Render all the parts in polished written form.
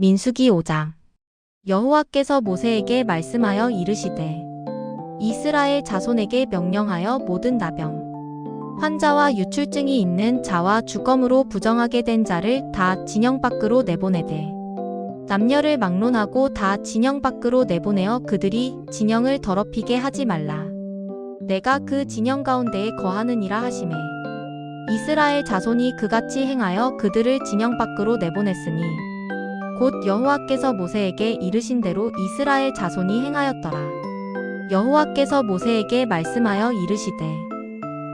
민수기 5장. 여호와께서 모세에게 말씀하여 이르시되 이스라엘 자손에게 명령하여 모든 나병, 환자와 유출증이 있는 자와 주검으로 부정하게 된 자를 다 진영 밖으로 내보내되 남녀를 막론하고 다 진영 밖으로 내보내어 그들이 진영을 더럽히게 하지 말라. 내가 그 진영 가운데에 거하느니라 하시매 이스라엘 자손이 그같이 행하여 그들을 진영 밖으로 내보냈으니 곧 여호와께서 모세에게 이르신 대로 이스라엘 자손이 행하였더라. 여호와께서 모세에게 말씀하여 이르시되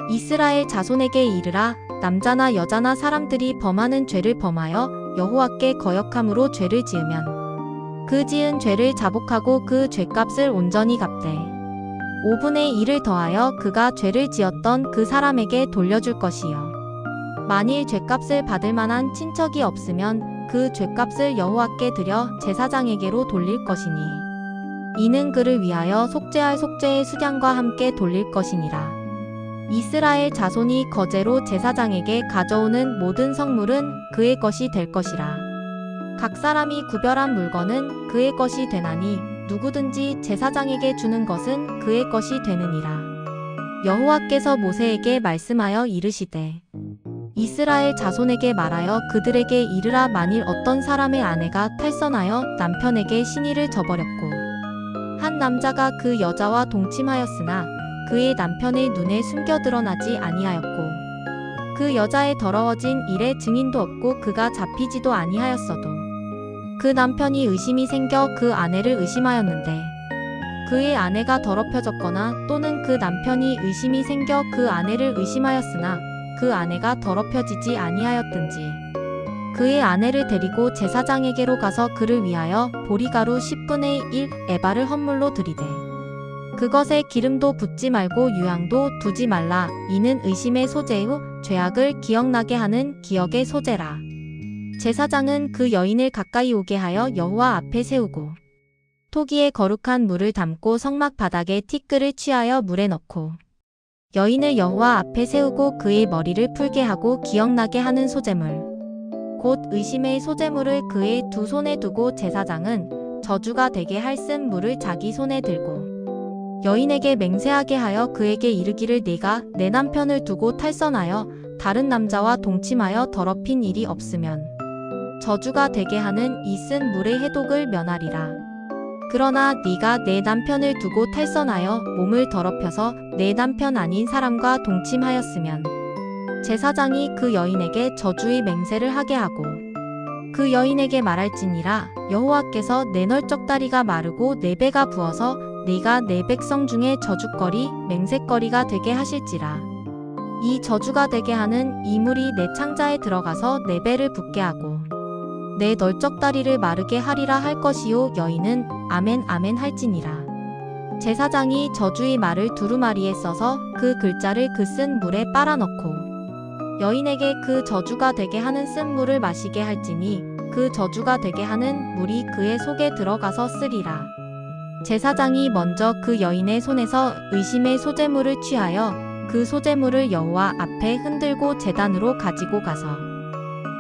이스라엘 자손에게 이르라. 남자나 여자나 사람들이 범하는 죄를 범하여 여호와께 거역함으로 죄를 지으면 그 지은 죄를 자복하고 그 죄값을 온전히 갚되 5분의 1을 더하여 그가 죄를 지었던 그 사람에게 돌려줄 것이요. 만일 죄값을 받을 만한 친척이 없으면 그 죄값을 여호와께 드려 제사장에게로 돌릴 것이니 이는 그를 위하여 속죄할 속죄의 수량과 함께 돌릴 것이니라. 이스라엘 자손이 거제로 제사장에게 가져오는 모든 성물은 그의 것이 될 것이라. 각 사람이 구별한 물건은 그의 것이 되나니 누구든지 제사장에게 주는 것은 그의 것이 되느니라. 여호와께서 모세에게 말씀하여 이르시되 이스라엘 자손에게 말하여 그들에게 이르라. 만일 어떤 사람의 아내가 탈선하여 남편에게 신의를 저버렸고 한 남자가 그 여자와 동침하였으나 그의 남편의 눈에 숨겨 드러나지 아니하였고 그 여자의 더러워진 일에 증인도 없고 그가 잡히지도 아니하였어도 그 남편이 의심이 생겨 그 아내를 의심하였는데 그의 아내가 더럽혀졌거나 또는 그 남편이 의심이 생겨 그 아내를 의심하였으나 그 아내가 더럽혀지지 아니하였든지 그의 아내를 데리고 제사장에게로 가서 그를 위하여 보리가루 10분의 1 에바를 헌물로 드리되 그것에 기름도 붓지 말고 유향도 두지 말라. 이는 의심의 소재요 죄악을 기억나게 하는 기억의 소재라. 제사장은 그 여인을 가까이 오게 하여 여호와 앞에 세우고 토기에 거룩한 물을 담고 성막 바닥에 티끌을 취하여 물에 넣고 여인을 여호와 앞에 세우고 그의 머리를 풀게 하고 기억나게 하는 소재물 곧 의심의 소재물을 그의 두 손에 두고 제사장은 저주가 되게 할 쓴 물을 자기 손에 들고 여인에게 맹세하게 하여 그에게 이르기를 네가 내 남편을 두고 탈선하여 다른 남자와 동침하여 더럽힌 일이 없으면 저주가 되게 하는 이 쓴 물의 해독을 면하리라. 그러나 네가 내 남편을 두고 탈선하여 몸을 더럽혀서 내 남편 아닌 사람과 동침하였으면 제사장이 그 여인에게 저주의 맹세를 하게 하고 그 여인에게 말할지니라. 여호와께서 내 널쩍다리가 마르고 내 배가 부어서 네가 내 백성 중에 저주거리 맹세거리가 되게 하실지라. 이 저주가 되게 하는 이 물이 내 창자에 들어가서 내 배를 붓게 하고 내 널쩍다리를 마르게 하리라 할 것이요. 여인은 아멘 아멘 할지니라. 제사장이 저주의 말을 두루마리에 써서 그 글자를 그 쓴 물에 빨아넣고 여인에게 그 저주가 되게 하는 쓴 물을 마시게 할지니 그 저주가 되게 하는 물이 그의 속에 들어가서 쓰리라. 제사장이 먼저 그 여인의 손에서 의심의 소재물을 취하여 그 소재물을 여호와 앞에 흔들고 제단으로 가지고 가서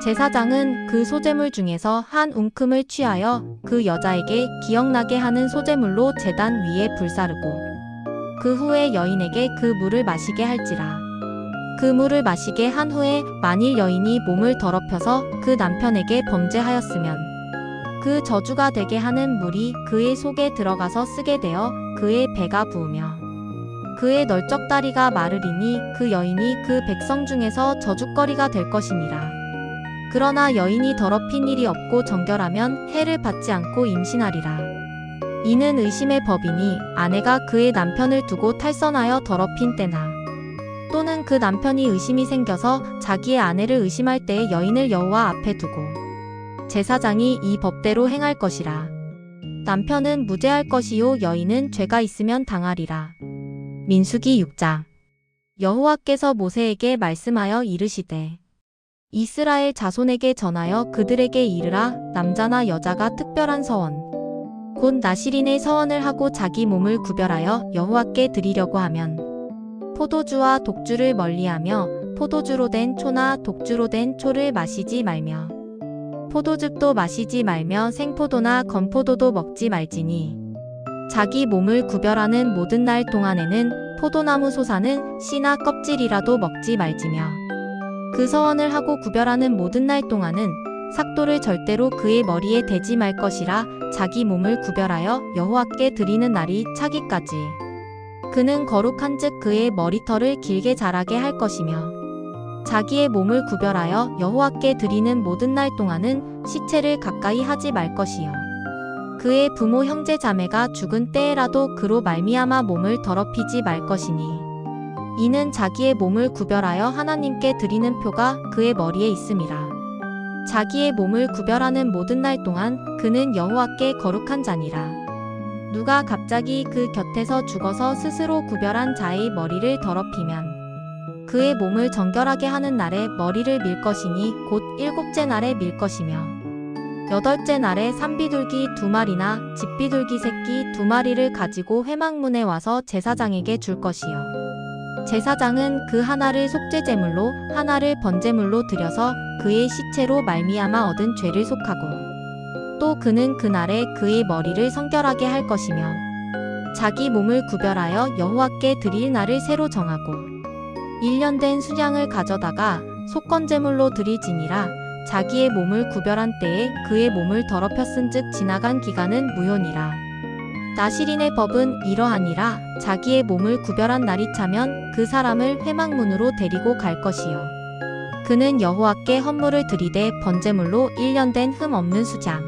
제사장은 그 소재물 중에서 한 웅큼을 취하여 그 여자에게 기억나게 하는 소재물로 제단 위에 불사르고 그 후에 여인에게 그 물을 마시게 할지라. 그 물을 마시게 한 후에 만일 여인이 몸을 더럽혀서 그 남편에게 범죄하였으면 그 저주가 되게 하는 물이 그의 속에 들어가서 쓰게 되어 그의 배가 부으며 그의 널쩍다리가 마르리니 그 여인이 그 백성 중에서 저주거리가 될 것이니라. 그러나 여인이 더럽힌 일이 없고 정결하면 해를 받지 않고 임신하리라. 이는 의심의 법이니 아내가 그의 남편을 두고 탈선하여 더럽힌 때나 또는 그 남편이 의심이 생겨서 자기의 아내를 의심할 때에 여인을 여호와 앞에 두고 제사장이 이 법대로 행할 것이라. 남편은 무죄할 것이요 여인은 죄가 있으면 당하리라. 민수기 6장. 여호와께서 모세에게 말씀하여 이르시되 이스라엘 자손에게 전하여 그들에게 이르라. 남자나 여자가 특별한 서원 곧 나실인의 서원을 하고 자기 몸을 구별하여 여호와께 드리려고 하면 포도주와 독주를 멀리하며 포도주로 된 초나 독주로 된 초를 마시지 말며 포도즙도 마시지 말며 생포도나 건포도도 먹지 말지니 자기 몸을 구별하는 모든 날 동안에는 포도나무 솟아는 씨나 껍질이라도 먹지 말지며 그 서원을 하고 구별하는 모든 날 동안은 삭도를 절대로 그의 머리에 대지 말 것이라. 자기 몸을 구별하여 여호와께 드리는 날이 차기까지 그는 거룩한즉 그의 머리털을 길게 자라게 할 것이며 자기의 몸을 구별하여 여호와께 드리는 모든 날 동안은 시체를 가까이 하지 말 것이요 그의 부모 형제 자매가 죽은 때에라도 그로 말미암아 몸을 더럽히지 말 것이니 이는 자기의 몸을 구별하여 하나님께 드리는 표가 그의 머리에 있음이라. 자기의 몸을 구별하는 모든 날 동안 그는 여호와께 거룩한 자니라. 누가 갑자기 그 곁에서 죽어서 스스로 구별한 자의 머리를 더럽히면 그의 몸을 정결하게 하는 날에 머리를 밀 것이니 곧 일곱째 날에 밀 것이며 여덟째 날에 산비둘기 2마리나 집비둘기 새끼 2마리를 가지고 회막문에 와서 제사장에게 줄 것이요 제사장은 그 하나를 속죄제물로 하나를 번제물로 드려서 그의 시체로 말미암아 얻은 죄를 속하고 또 그는 그날에 그의 머리를 성결하게 할 것이며 자기 몸을 구별하여 여호와께 드릴 날을 새로 정하고 1년 된 수량을 가져다가 속건제물로 드리지니라. 자기의 몸을 구별한 때에 그의 몸을 더럽혔은즉 지나간 기간은 무효니라. 나실인의 법은 이러하니라. 자기의 몸을 구별한 날이 차면 그 사람을 회막문으로 데리고 갈 것이요 그는 여호와께 헌물을 드리되 번제물로 1년 된 흠 없는 수장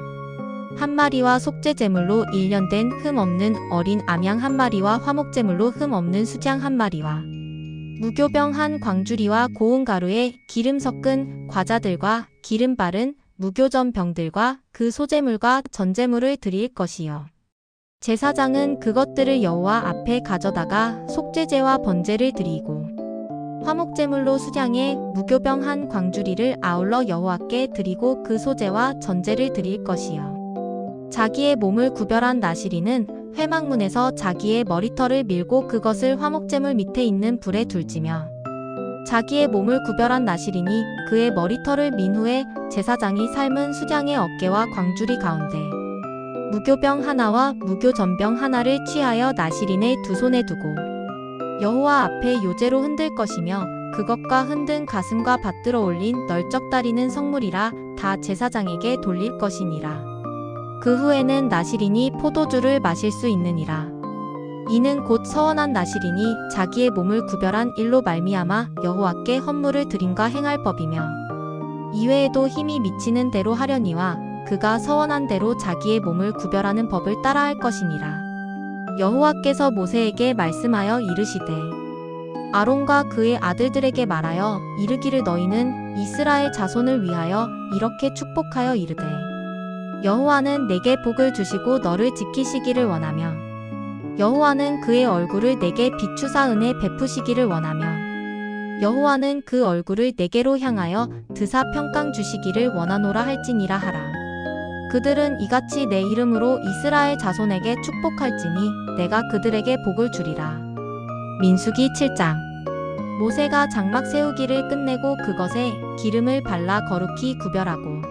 1마리와 속죄제물로 1년 된 흠 없는 어린 암양 1마리와 화목제물로 흠 없는 수장 1마리와 무교병 한 광주리와 고운 가루에 기름 섞은 과자들과 기름 바른 무교전 병들과 그 소제물과 전제물을 드릴 것이요 제사장은 그것들을 여호와 앞에 가져다가 속죄제와 번제를 드리고 화목제물로 수량에 무교병 한 광주리를 아울러 여호와께 드리고 그 소제와 전제를 드릴 것이요 자기의 몸을 구별한 나실인은 회막문에서 자기의 머리털을 밀고 그것을 화목제물 밑에 있는 불에 둘지며 자기의 몸을 구별한 나실인이 그의 머리털을 민 후에 제사장이 삶은 수장의 어깨와 광주리 가운데 무교병 하나와 무교전병 하나를 취하여 나실인의 두 손에 두고 여호와 앞에 요제로 흔들 것이며 그것과 흔든 가슴과 받들어 올린 널쩍다리는 성물이라 다 제사장에게 돌릴 것이니라. 그 후에는 나실인이 포도주를 마실 수 있느니라. 이는 곧 서원한 나실인이 자기의 몸을 구별한 일로 말미암아 여호와께 헌물을 드림과 행할 법이며 이외에도 힘이 미치는 대로 하려니와 그가 서원한 대로 자기의 몸을 구별하는 법을 따라할 것이니라. 여호와께서 모세에게 말씀하여 이르시되 아론과 그의 아들들에게 말하여 이르기를 너희는 이스라엘 자손을 위하여 이렇게 축복하여 이르되 여호와는 내게 복을 주시고 너를 지키시기를 원하며 여호와는 그의 얼굴을 내게 비추사 은혜 베푸시기를 원하며 여호와는 그 얼굴을 내게로 향하여 드사 평강 주시기를 원하노라 할지니라 하라. 그들은 이같이 내 이름으로 이스라엘 자손에게 축복할지니 내가 그들에게 복을 주리라. 민수기 7장. 모세가 장막 세우기를 끝내고 그것에 기름을 발라 거룩히 구별하고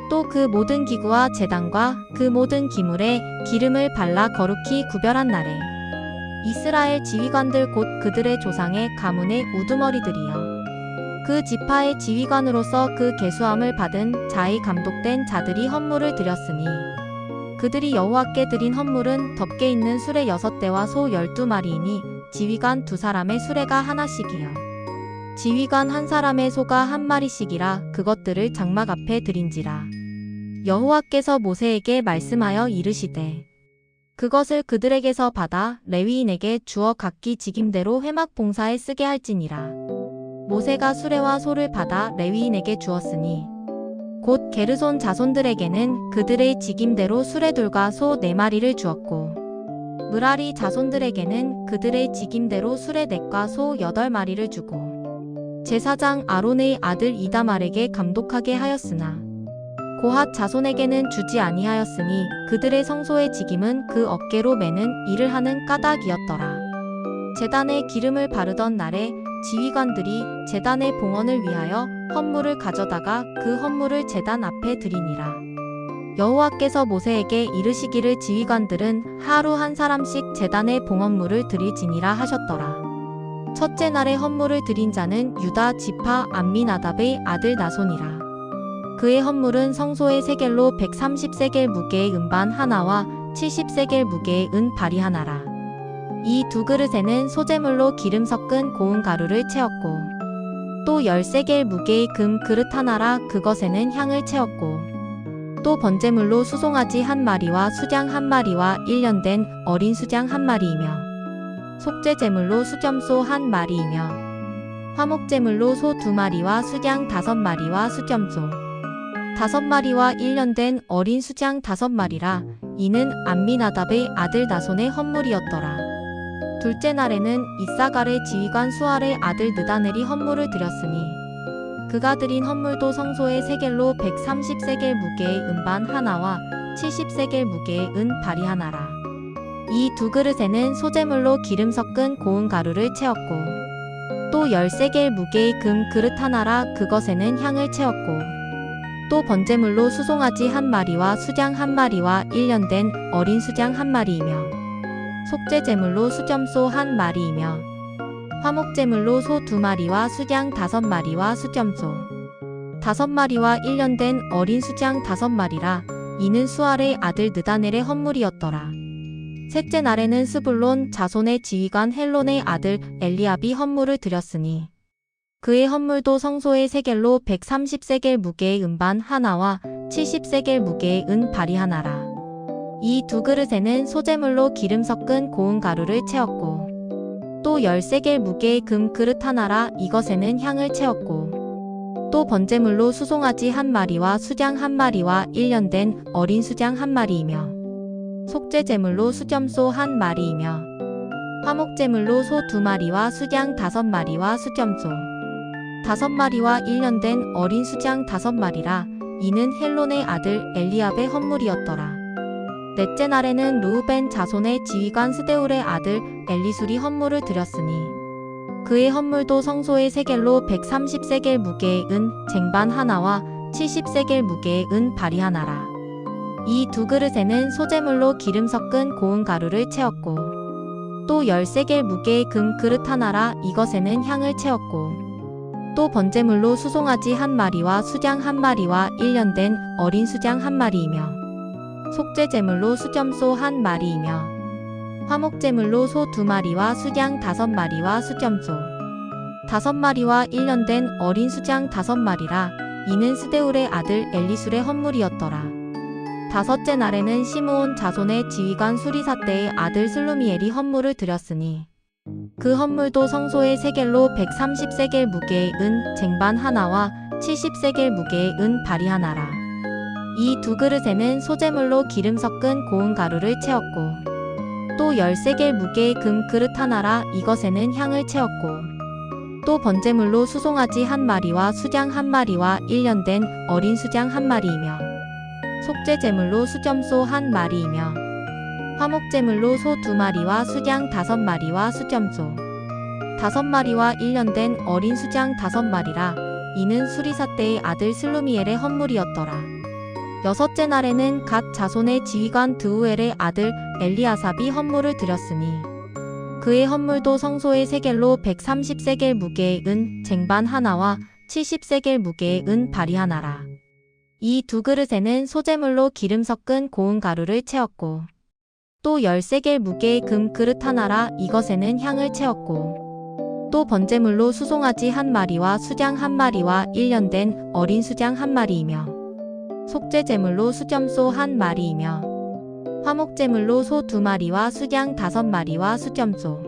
또 그 모든 기구와 제단과 그 모든 기물에 기름을 발라 거룩히 구별한 날에 이스라엘 지휘관들 곧 그들의 조상의 가문의 우두머리들이여 그 지파의 지휘관으로서 그 계수함을 받은 자의 감독된 자들이 헌물을 드렸으니 그들이 여호와께 드린 헌물은 덮개 있는 수레 6대와 소 12마리이니 지휘관 2사람의 수레가 하나씩이요 지휘관 1사람의 소가 1마리씩이라 그것들을 장막 앞에 드린지라. 여호와께서 모세에게 말씀하여 이르시되 그것을 그들에게서 받아 레위인에게 주어 각기 직임대로 회막 봉사에 쓰게 할지니라. 모세가 수레와 소를 받아 레위인에게 주었으니 곧 게르손 자손들에게는 그들의 직임대로 수레둘과 소 4마리를 주었고 므라리 자손들에게는 그들의 직임대로 수레 4과 소 8마리를 주고 제사장 아론의 아들 이다말에게 감독하게 하였으나 고핫 자손에게는 주지 아니하였으니 그들의 성소의 직임은 그 어깨로 매는 일을 하는 까닭이었더라. 제단에 기름을 바르던 날에 지휘관들이 제단의 봉헌을 위하여 헌물을 가져다가 그 헌물을 제단 앞에 드리니라. 여호와께서 모세에게 이르시기를 지휘관들은 하루 한 사람씩 제단의 봉헌물을 드릴지니라 하셨더라. 첫째 날에 헌물을 드린 자는 유다 지파 암미나답의 아들 나손이라. 그의 헌물은 성소의 세겔로 130세겔 무게의 은반 하나와 70세겔 무게의 은 발이 하나라. 이 두 그릇에는 소재물로 기름 섞은 고운 가루를 채웠고 또 10세겔 무게의 금 그릇 하나라 그것에는 향을 채웠고 또 번제물로 수송아지 한 마리와 수장 한 마리와 1년 된 어린 수장 한 마리이며 속죄제물로 수점소 한 마리이며 화목제물로 소 2마리와 수장 5마리와 수점소 5마리와 1년 된 어린 수장 5마리라. 이는 암미나답의 아들 나손의 헌물이었더라. 둘째 날에는 이사갈의 지휘관 수알의 아들 느다넬이 헌물을 드렸으니 그가 드린 헌물도 성소의 세겔로 130세겔 무게의 은반 하나와 70세겔 무게의 은 발이 하나라. 이 두 그릇에는 소재물로 기름 섞은 고운 가루를 채웠고 또 10세겔 무게의 금 그릇 하나라 그것에는 향을 채웠고 또 번제물로 수송아지 한 마리와 수장 한 마리와 1년 된 어린 수장 한 마리이며 속죄제물로 수점소 한 마리이며 화목제물로 소 2마리와 수장 5마리와 수점소 5마리와 1년 된 어린 수장 5마리라. 이는 수알의 아들 느다넬의 헌물이었더라. 셋째 날에는 스불론 자손의 지휘관 헬론의 아들 엘리압이 헌물을 드렸으니 그의 헌물도 성소의 세겔로 130세겔 무게의 은반 하나와 70세겔 무게의 은 발이 하나라. 이 두 그릇에는 소재물로 기름 섞은 고운 가루를 채웠고 또 10세겔 무게의 금 그릇 하나라 이것에는 향을 채웠고 또 번제물로 수송아지 한 마리와 수장 한 마리와 1년 된 어린 수장 한 마리이며 속죄제물로 수점소 한 마리이며 화목제물로 소 2마리와 수장 5마리와 수점소 5마리와 1년 된 어린 수장 5마리라. 이는 헬론의 아들 엘리압의 헌물이었더라. 넷째 날에는 르우벤 자손의 지휘관 스데울의 아들 엘리술이 헌물을 드렸으니 그의 헌물도 성소의 세겔로 130세겔 무게의 은 쟁반 하나와 70세겔 무게의 은 발이 하나라. 이 두 그릇에는 소재물로 기름 섞은 고운 가루를 채웠고 또 10세겔 무게의 금 그릇 하나라 이것에는 향을 채웠고 또 번제물로 수송아지 한 마리와 수장 한 마리와 1년 된 어린 수장 한 마리이며 속죄제물로 수점소 한 마리이며 화목제물로 소 2마리와 수장 5마리와 수점소 5마리와 1년 된 어린 수장 5마리라. 이는 스데울의 아들 엘리술의 헌물이었더라. 다섯째 날에는 시므온 자손의 지휘관 수리사떼의 아들 슬루미엘이 헌물을 드렸으니 그 헌물도 성소의 세겔로 130세겔 무게의 은 쟁반 하나와 70세겔 무게의 은 발이 하나라. 이 두 그릇에는 소재물로 기름 섞은 고운 가루를 채웠고 또 10세겔 무게의 금 그릇 하나라 이것에는 향을 채웠고 또 번제물로 수송아지 한 마리와 수장 한 마리와 1년 된 어린 수장 한 마리이며 속죄제물로 수점소 한 마리이며 화목제물로 소 2마리와 수장 5마리와 수점소 5마리와 1년 된 어린 수장 5마리라. 이는 수리사떼의 아들 슬루미엘의 헌물이었더라. 여섯째 날에는 갓 자손의 지휘관 드우엘의 아들 엘리아삽이 헌물을 드렸으니 그의 헌물도 성소의 세겔로 130세겔 무게의 은 쟁반 하나와 70세겔 무게의 은 발이 하나라. 이 두 그릇에는 소재물로 기름 섞은 고운 가루를 채웠고 또 10세겔 무게의 금 그릇 하나라 이것에는 향을 채웠고 또 번제물로 수송아지 한 마리와 수장 한 마리와 1년 된 어린 수장 한 마리이며 속죄제물로 수점소 한 마리이며 화목제물로 소 2마리와 수장 5마리와 수점소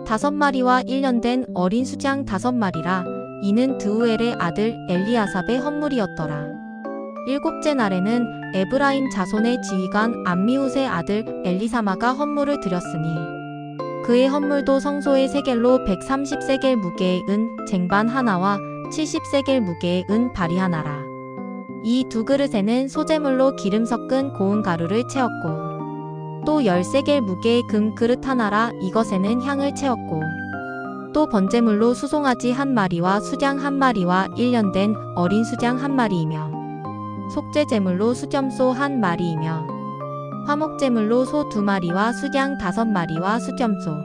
5마리와 1년 된 어린 수장 5마리라. 이는 드우엘의 아들 엘리아삽의 헌물이었더라. 일곱째 날에는 에브라임 자손의 지휘관 암미훗의 아들 엘리사마가 헌물을 드렸으니 그의 헌물도 성소의 세겔로 130세겔 무게의 은 쟁반 하나와 70세겔 무게의 은 발이 하나라. 이 두 그릇에는 소재물로 기름 섞은 고운 가루를 채웠고 또 10세겔 무게의 금 그릇 하나라 이것에는 향을 채웠고 또 번제물로 수송아지 1마리와 수장 1마리와 1년 된 어린 수장 1마리이며 속죄제물로 수점소 1마리이며 화목제물로 소 2마리와 수장 5마리와 수점소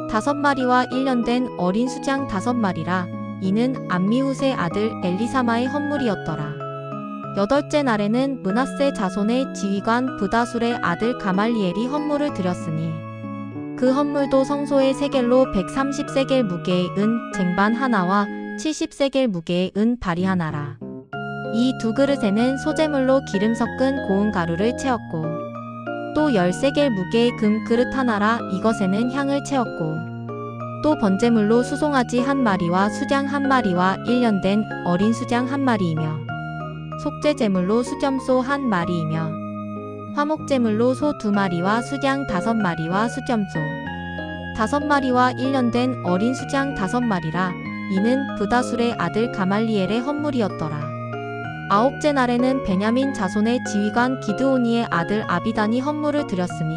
5마리와 1년 된 어린 수장 5마리라. 이는 암미후스의 아들 엘리사마의 헌물이었더라. 여덟째 날에는 므낫세 자손의 지휘관 브다술의 아들 가말리엘이 헌물을 드렸으니 그 헌물도 성소의 세겔로 130세겔 무게의 은 쟁반 하나와 70세겔 무게의 은 발이 하나라. 이 두 그릇에는 소제물로 기름 섞은 고운 가루를 채웠고 또 10세겔 무게의 금 그릇 하나라. 이것에는 향을 채웠고 또 번제물로 수송아지 1마리와 수장 1마리와 1년 된 어린 수장 1마리이며 속죄제물로 수점소 1마리이며 화목제물로 소 2마리와 수장 5마리와 수점소 5마리와 1년 된 어린 수장 5마리라. 이는 브다술의 아들 가말리엘의 헌물이었더라. 아홉째 날에는 베냐민 자손의 지휘관 기드오니의 아들 아비단이 헌물을 드렸으니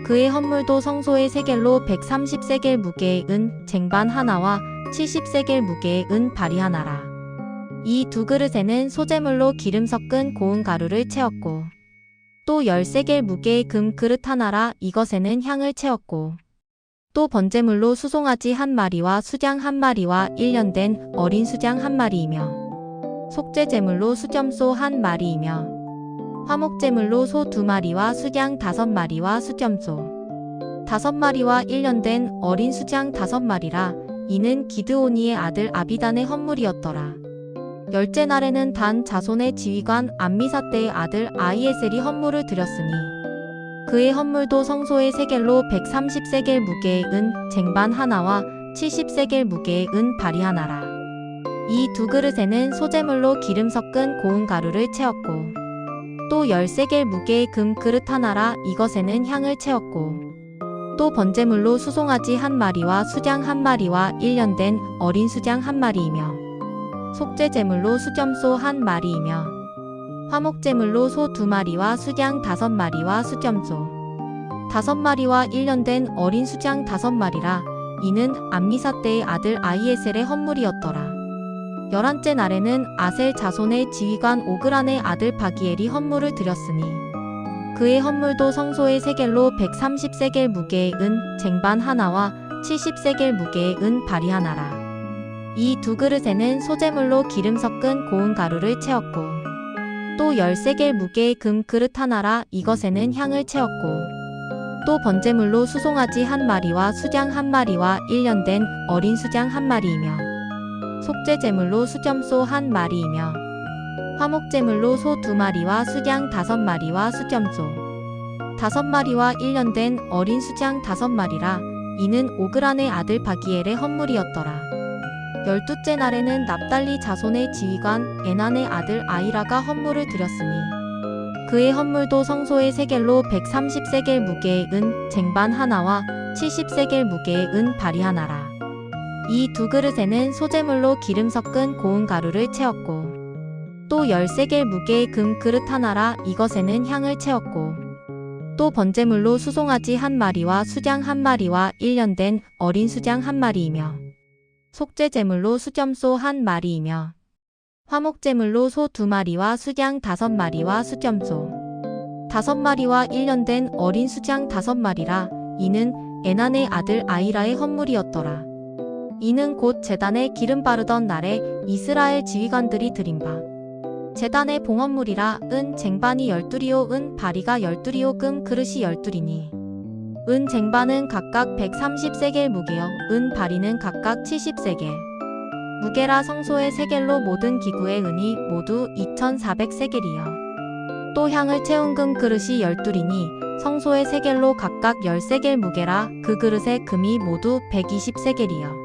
그의 헌물도 성소의 세겔로 130세겔 무게의 은 쟁반 하나와 70세겔 무게의 은 발이 하나라. 이 두 그릇에는 소제물로 기름 섞은 고운 가루를 채웠고 또 10세겔 무게의 금 그릇 하나라. 이것에는 향을 채웠고 또 번제물로 수송아지 1마리와 수장 1마리와 1년 된 어린 수장 1마리이며 속죄제물로 수점소 1마리이며 화목제물로 소 2마리와 수장 5마리와 수점소 5마리와 1년 된 어린 수장 5마리라. 이는 기드오니의 아들 아비단의 헌물이었더라. 열째 날에는 단 자손의 지휘관 암미사떼의 아들 아히에셀이 헌물을 드렸으니 그의 헌물도 성소의 세겔로 130세겔 무게의 은 쟁반 하나와 70세겔 무게의 은 발이 하나라. 이 두 그릇에는 소제물로 기름 섞은 고운 가루를 채웠고 또 10세겔 무게의 금 그릇 하나라. 이것에는 향을 채웠고 또 번제물로 수송아지 1마리와 수장 1마리와 1년 된 어린 수장 1마리이며 속죄제물로 수점소 1마리이며 화목제물로 소 2마리와 수장 5마리와 수점소 5마리와 1년 된 어린 수장 5마리라. 이는 암미사떼의 아들 아히에셀의 헌물이었더라. 11째 날에는 아셀 자손의 지휘관 오그란의 아들 바기엘이 헌물을 드렸으니 그의 헌물도 성소의 세겔로 130세겔 무게의 은 쟁반 하나와 70세겔 무게의 은 발이 하나라. 이 두 그릇에는 소제물로 기름 섞은 고운 가루를 채웠고 또 10세겔 무게의 금 그릇 하나라. 이것에는 향을 채웠고 또 번제물로 수송아지 1마리와 수장 1마리와 1년 된 어린 수장 1마리이며 속죄제물로 수점소 1마리이며 화목제물로 소 2마리와 수장 5마리와 수점소 5마리와 1년 된 어린 수장 5마리라. 이는 오그란의 아들 바기엘의 헌물이었더라. 12째 날에는 납달리 자손의 지휘관 에난의 아들 아이라가 헌물을 드렸으니 그의 헌물도 성소의 세겔로 130세겔 무게의 은 쟁반 하나와 70세겔 무게의 은 발이 하나라. 이 두 그릇에는 소제물로 기름 섞은 고운 가루를 채웠고 또 10세겔 무게의 금 그릇 하나라. 이것에는 향을 채웠고 또 번제물로 수송아지 1마리와 수장 1마리와 1년 된 어린 수장 1마리이며 속죄제물로 수점소 1마리이며 화목제물로 소 2마리와 수장 5마리와 수점소 5마리와 1년 된 어린 수장 5마리라. 이는 에난의 아들 아이라의 헌물이었더라. 이는 곧 제단에 기름 바르던 날에 이스라엘 지휘관들이 드린 바 제단의 봉헌물이라. 은 쟁반이 12리오 은 바리가 12리오 금 그릇이 12리니 은 쟁반은 각각 130세겔 무게요 은 바리는 각각 70세겔 무게라. 성소의 세겔로 모든 기구의 은이 모두 2400세겔이요 또 향을 채운 금 그릇이 12리니 성소의 세겔로 각각 10세겔 무게라. 그 그릇의 금이 모두 120세겔이요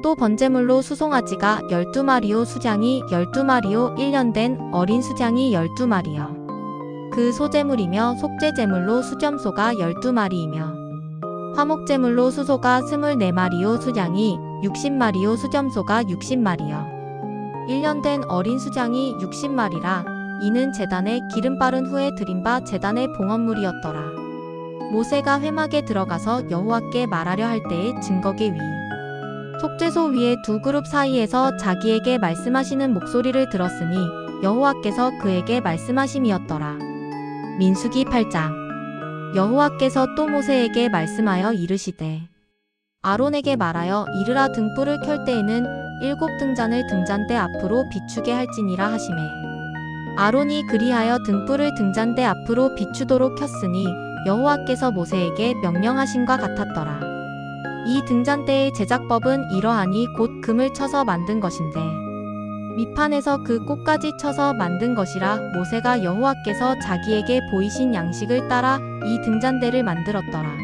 또 번제물로 수송아지가 12마리요 수장이 12마리요 1년 된 어린 수장이 12마리요 그 소제물이며 속죄제물로 수점소가 12마리이며 화목제물로 수소가 24마리요 수장이 60마리요 수점소가 60마리요 1년 된 어린 수장이 60마리라. 이는 제단에 기름 바른 후에 드린 바 제단의 봉헌물이었더라. 모세가 회막에 들어가서 여호와께 말하려 할 때에 증거계 위 속죄소 위에 두 그룹 사이에서 자기에게 말씀하시는 목소리를 들었으니 여호와께서 그에게 말씀하심이었더라. 민수기 8장. 여호와께서 또 모세에게 말씀하여 이르시되 아론에게 말하여 이르라 등불을 켤 때에는 7 등잔을 등잔대 앞으로 비추게 할지니라 하시매 아론이 그리하여 등불을 등잔대 앞으로 비추도록 켰으니 여호와께서 모세에게 명령하신과 같았더라. 이 등잔대의 제작법은 이러하니 곧 금을 쳐서 만든 것인데 밑판에서 그 꽃까지 쳐서 만든 것이라 모세가 여호와께서 자기에게 보이신 양식을 따라 이 등잔대를 만들었더라.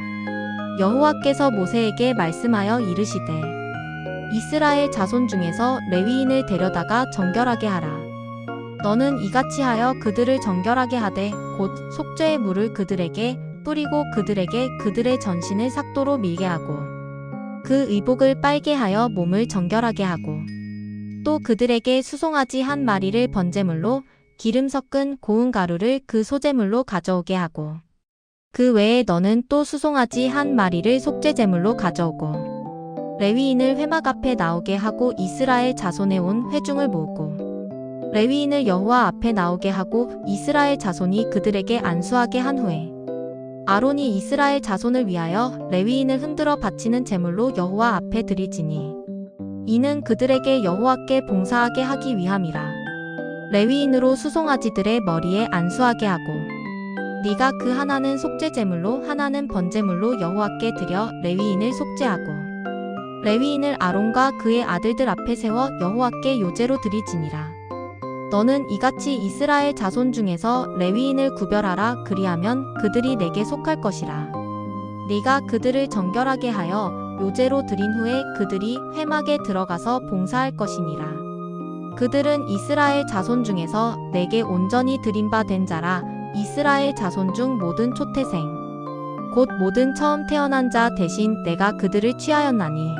여호와께서 모세에게 말씀하여 이르시되 이스라엘 자손 중에서 레위인을 데려다가 정결하게 하라. 너는 이같이 하여 그들을 정결하게 하되 곧 속죄의 물을 그들에게 뿌리고 그들에게 그들의 전신을 삭도로 밀게 하고 그 의복을 빨게 하여 몸을 정결하게 하고 또 그들에게 수송아지 한 마리를 번제물로 기름 섞은 고운 가루를 그 소제물로 가져오게 하고 그 외에 너는 또 수송아지 한 마리를 속죄제물로 가져오고 레위인을 회막 앞에 나오게 하고 이스라엘 자손에 온 회중을 모으고 레위인을 여호와 앞에 나오게 하고 이스라엘 자손이 그들에게 안수하게 한 후에 아론이 이스라엘 자손을 위하여 레위인을 흔들어 바치는 제물로 여호와 앞에 드리지니 이는 그들에게 여호와께 봉사하게 하기 위함이라. 레위인으로 수송아지들의 머리에 안수하게 하고 네가 그 하나는 속죄제물로 하나는 번제물로 여호와께 드려 레위인을 속죄하고 레위인을 아론과 그의 아들들 앞에 세워 여호와께 요제로 드리지니라. 너는 이같이 이스라엘 자손 중에서 레위인을 구별하라. 그리하면 그들이 내게 속할 것이라. 네가 그들을 정결하게 하여 요제로 드린 후에 그들이 회막에 들어가서 봉사할 것이니라. 그들은 이스라엘 자손 중에서 내게 온전히 드린 바 된 자라. 이스라엘 자손 중 모든 초태생 곧 모든 처음 태어난 자 대신 내가 그들을 취하였나니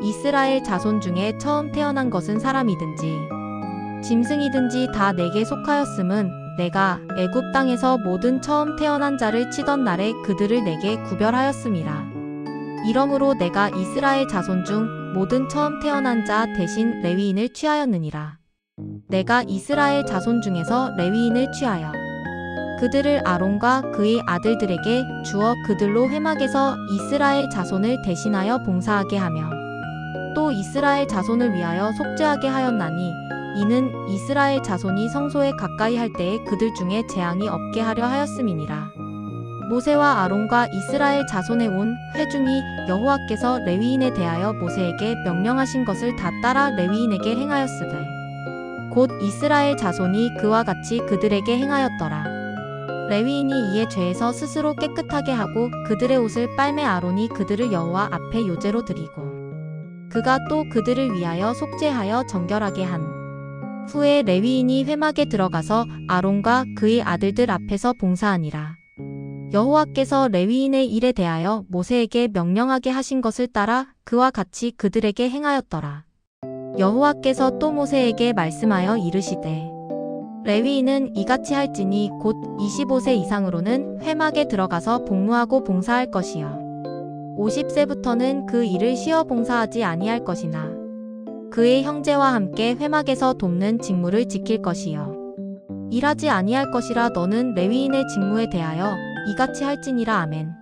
이스라엘 자손 중에 처음 태어난 것은 사람이든지 짐승이든지 다 내게 속하였음은 내가 애굽 땅에서 모든 처음 태어난 자를 치던 날에 그들을 내게 구별하였음이라. 이러므로 내가 이스라엘 자손 중 모든 처음 태어난 자 대신 레위인을 취하였느니라. 내가 이스라엘 자손 중에서 레위인을 취하여 그들을 아론과 그의 아들들에게 주어 그들로 회막에서 이스라엘 자손을 대신하여 봉사하게 하며 또 이스라엘 자손을 위하여 속죄하게 하였나니 이는 이스라엘 자손이 성소에 가까이 할 때에 그들 중에 재앙이 없게 하려 하였음이니라. 모세와 아론과 이스라엘 자손에 온 회중이 여호와께서 레위인에 대하여 모세에게 명령하신 것을 다 따라 레위인에게 행하였으되 곧 이스라엘 자손이 그와 같이 그들에게 행하였더라. 레위인이 이에 죄에서 스스로 깨끗하게 하고 그들의 옷을 빨매 아론이 그들을 여호와 앞에 요제로 드리고 그가 또 그들을 위하여 속죄하여 정결하게 한 후에 레위인이 회막에 들어가서 아론과 그의 아들들 앞에서 봉사하니라. 여호와께서 레위인의 일에 대하여 모세에게 명령하게 하신 것을 따라 그와 같이 그들에게 행하였더라. 여호와께서 또 모세에게 말씀하여 이르시되 레위인은 이같이 할지니 곧 25세 이상으로는 회막에 들어가서 복무하고 봉사할 것이요 50세부터는 그 일을 쉬어 봉사하지 아니할 것이나 그의 형제와 함께 회막에서 돕는 직무를 지킬 것이요 일하지 아니할 것이라. 너는 레위인의 직무에 대하여 이같이 할지니라. 아멘.